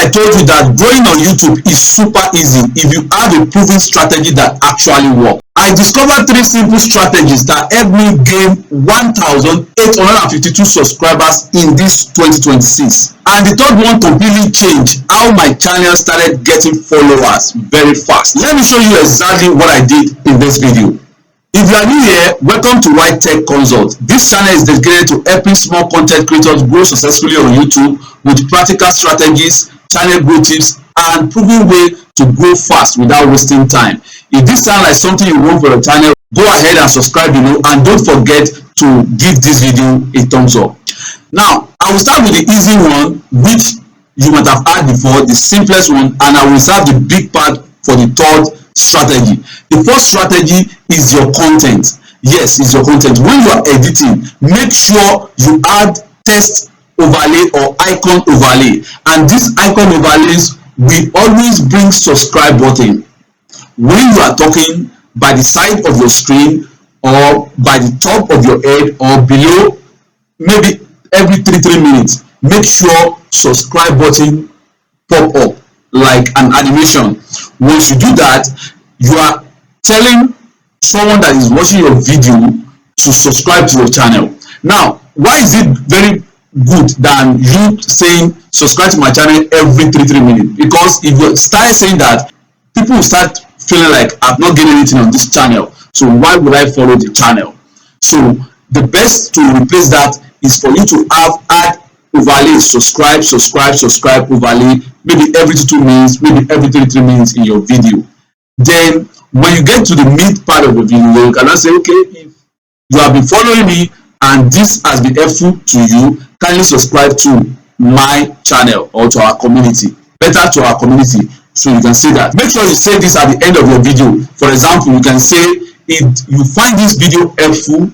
I told you that growing on YouTube is super easy if you have a proven strategy that actually works. I discovered 3 simple strategies that helped me gain 1,852 subscribers in this 2026. And the third one completely changed how my channel started getting followers very fast. Let me show you exactly what I did in this video. If you are new here, welcome to Ytech Consult. This channel is dedicated to helping small content creators grow successfully on YouTube with practical strategies, channel growth tips, and proven way to grow fast without wasting time. If this sounds like something you want for your channel, go ahead and subscribe below, and don't forget to give this video a thumbs up. Now, I will start with the easy one, which you might have heard before, the simplest one, and I will reserve the big part for the third strategy. The first strategy is your content. Yes, it's your content. When you are editing, make sure you add text overlay or icon overlay, and these icon overlays will always bring subscribe button. When you are talking, by the side of your screen or by the top of your head or below, maybe every 3 minutes, make sure subscribe button pop up like an animation. Once you do that, you are telling someone that is watching your video to subscribe to your channel. Now, why is it very good than you saying subscribe to my channel every 3 minutes? Because if you start saying that, people will start feeling like I've not gained anything on this channel, so why would I follow the channel? So the best to replace that is for you to add overlay, subscribe overlay, maybe every 2 minutes, maybe every 3 minutes in your video. Then when you get to the mid part of the video, you cannot say, okay, if you have been following me and this has been helpful to you, kindly subscribe to my channel or to our community, better to our community. So you can say that. Make sure you say this at the end of your video. For example, you can say, if you find this video helpful,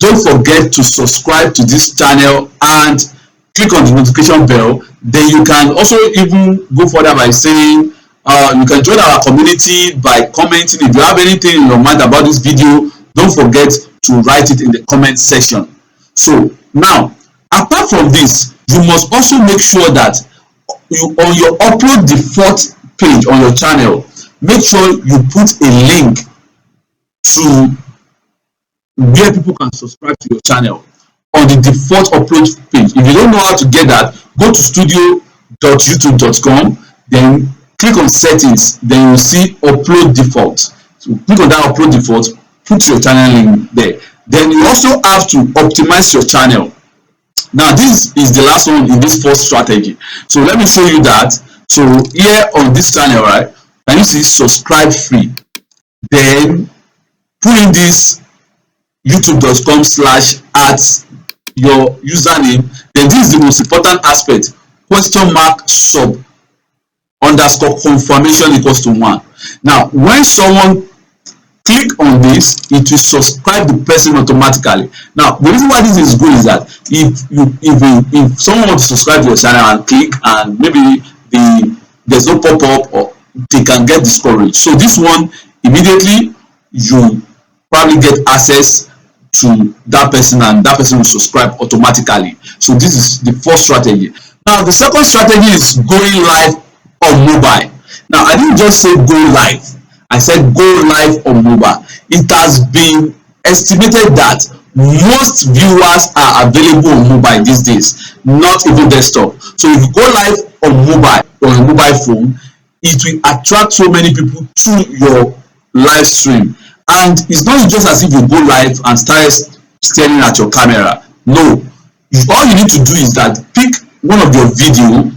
don't forget to subscribe to this channel and click on the notification bell. Then you can also even go further by saying, you can join our community by commenting. If you have anything in your mind about this video, don't forget to write it in the comment section. So now, apart from this, you must also make sure that on your upload default page on your channel, make sure you put a link to where people can subscribe to your channel on the default upload page. If you don't know how to get that, go to studio.youtube.com, then click on settings, then you see upload default. So click on that upload default, put your channel link there. Then you also have to optimize your channel. Now this is the last one in this first strategy, so let me show you that. So here on this channel, right, can you see subscribe free? Then put in this youtube.com/@ your username. Then this is the most important aspect, $sub_confirmation=1. Now when someone click on this, it will subscribe the person automatically. Now the reason why this is good is that if someone wants to subscribe to your channel and click, and maybe there's no pop-up, or they can get discouraged. So this one, immediately you probably get access to that person, and that person will subscribe automatically. So this is the first strategy. Now the second strategy is going live on mobile. Now I didn't just say go live, I said go live on mobile. It has been estimated that most viewers are available on mobile these days, not even desktop. So if you go live on mobile, on a mobile phone, it will attract so many people to your live stream. And it's not just as if you go live and start staring at your camera. No, all you need to do is that pick one of your video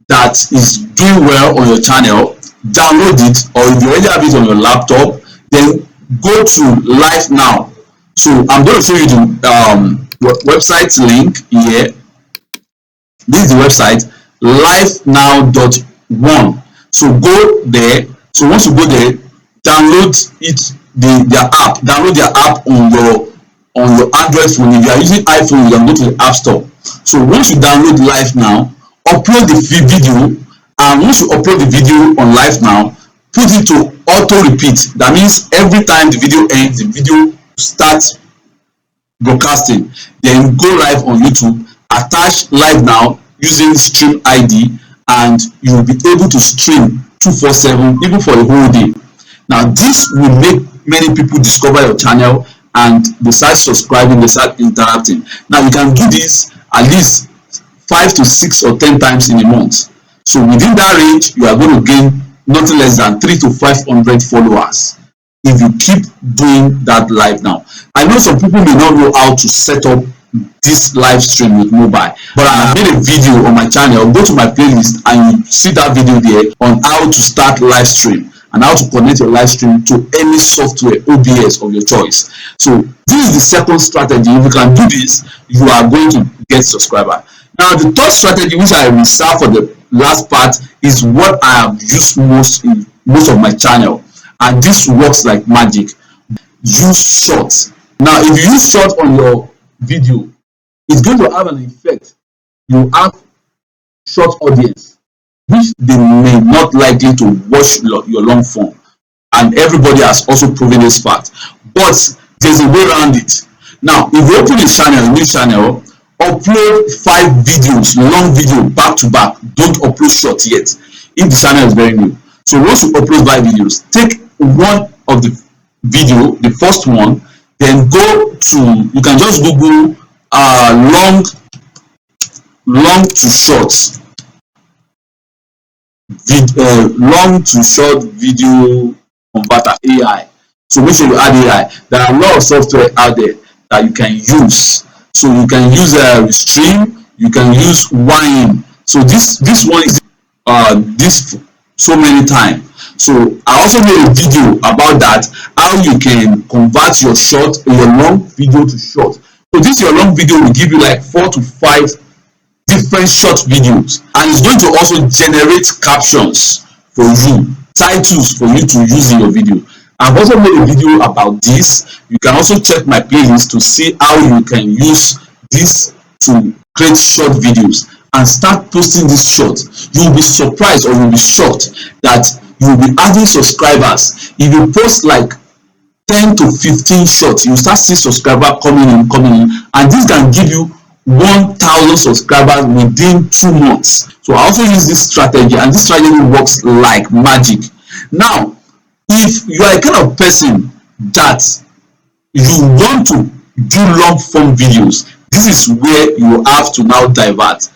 that is doing well on your channel, download it, or if you already have it on your laptop, then go to live now. So I'm going to show you the website link here. This is the website, livenow.one. So go there. So once you go there, download it, their app. Download their app on your Android phone. If you are using iPhone, you can go to the App Store. So once you download Live Now, upload the video, and once you upload the video on Live Now, put it to auto repeat. That means every time the video ends, the video starts broadcasting. Then go live on YouTube, attach Live Now using stream ID, and you will be able to stream 247 even for a whole day. Now this will make many people discover your channel and they start subscribing, they start interacting. Now you can do this at least 5 to 6 or 10 times in a month. So within that range, you are going to gain nothing less than 300 to 500 followers if you keep doing that live. Now I know some people may not know how to set up this live stream with mobile, but I have made a video on my channel. Go to my playlist and you see that video there on how to start live stream and how to connect your live stream to any software OBS of your choice. So this is the second strategy. If you can do this, you are going to get subscriber. Now the third strategy, which I reserve for the last part, is what I have used most in most of my channel, and this works like magic. Use shorts. Now if you use short on your video, it's going to have an effect. You have short audience which they may not likely to watch your long form, and everybody has also proven this fact, but there's a way around it. Now if you open a new channel, upload 5 videos, long video back to back. Don't upload short yet if the channel is very new. So once you upload 5 videos, take one of the video, the first one, then go to, you can just Google long to short long to short video converter, AI. So make sure you add AI. There are a lot of software out there that you can use. So you can use Stream, you can use Wine. So this one is this so many times. So I also made a video about that, how you can convert your long video to short. So this your long video will give you like 4 to 5 different short videos, and it's going to also generate captions for you, titles for you to use in your video. I've also made a video about this. You can also check my playlist to see how you can use this to create short videos and start posting these shorts. You will be surprised, or you'll be shocked that you will be adding subscribers. If you post like 10 to 15 shorts, you start seeing subscribers coming in, and this can give you 1,000 subscribers within 2 months. So I also use this strategy, and this strategy works like magic. Now if you are a kind of person that you want to do long form videos, this is where you have to now divert.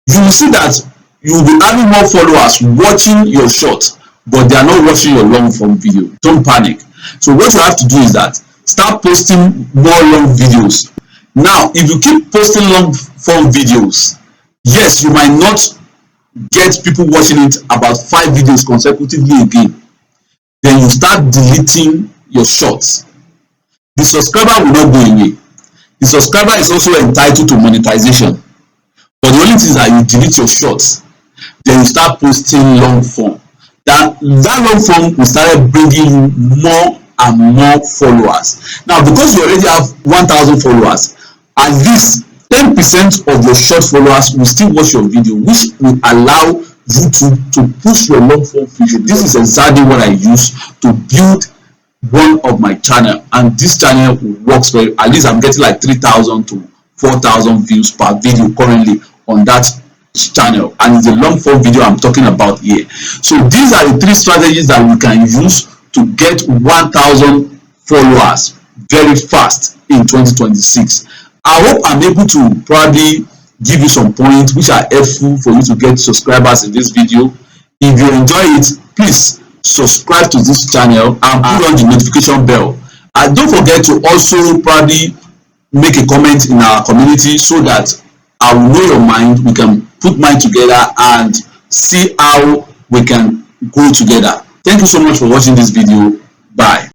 You will see that you will be having more followers watching your short, but they are not watching your long form video. Don't panic. So what you have to do is that start posting more long videos. Now if you keep posting long form videos, yes, you might not get people watching it about 5 videos consecutively again. Then you start deleting your shorts. The subscriber will not go away. The subscriber is also entitled to monetization, but the only thing is that you delete your shorts, then you start posting long form. That long form will start bringing you more and more followers. Now because you already have 1,000 followers, at least 10% of your short followers will still watch your video, which will allow YouTube to push your long form video. This is exactly what I use to build one of my channel, and this channel works very. At least I'm getting like 3,000 to 4,000 views per video currently on that channel, and it's a long form video I'm talking about here. So these are the 3 strategies that we can use to get 1,000 followers very fast in 2026. I hope I'm able to probably give you some points which are helpful for you to get subscribers in this video. If you enjoy it, please subscribe to this channel and put on the notification bell. And don't forget to also probably make a comment in our community so that I will know your mind. We can put mine together and see how we can go together. Thank you so much for watching this video. Bye.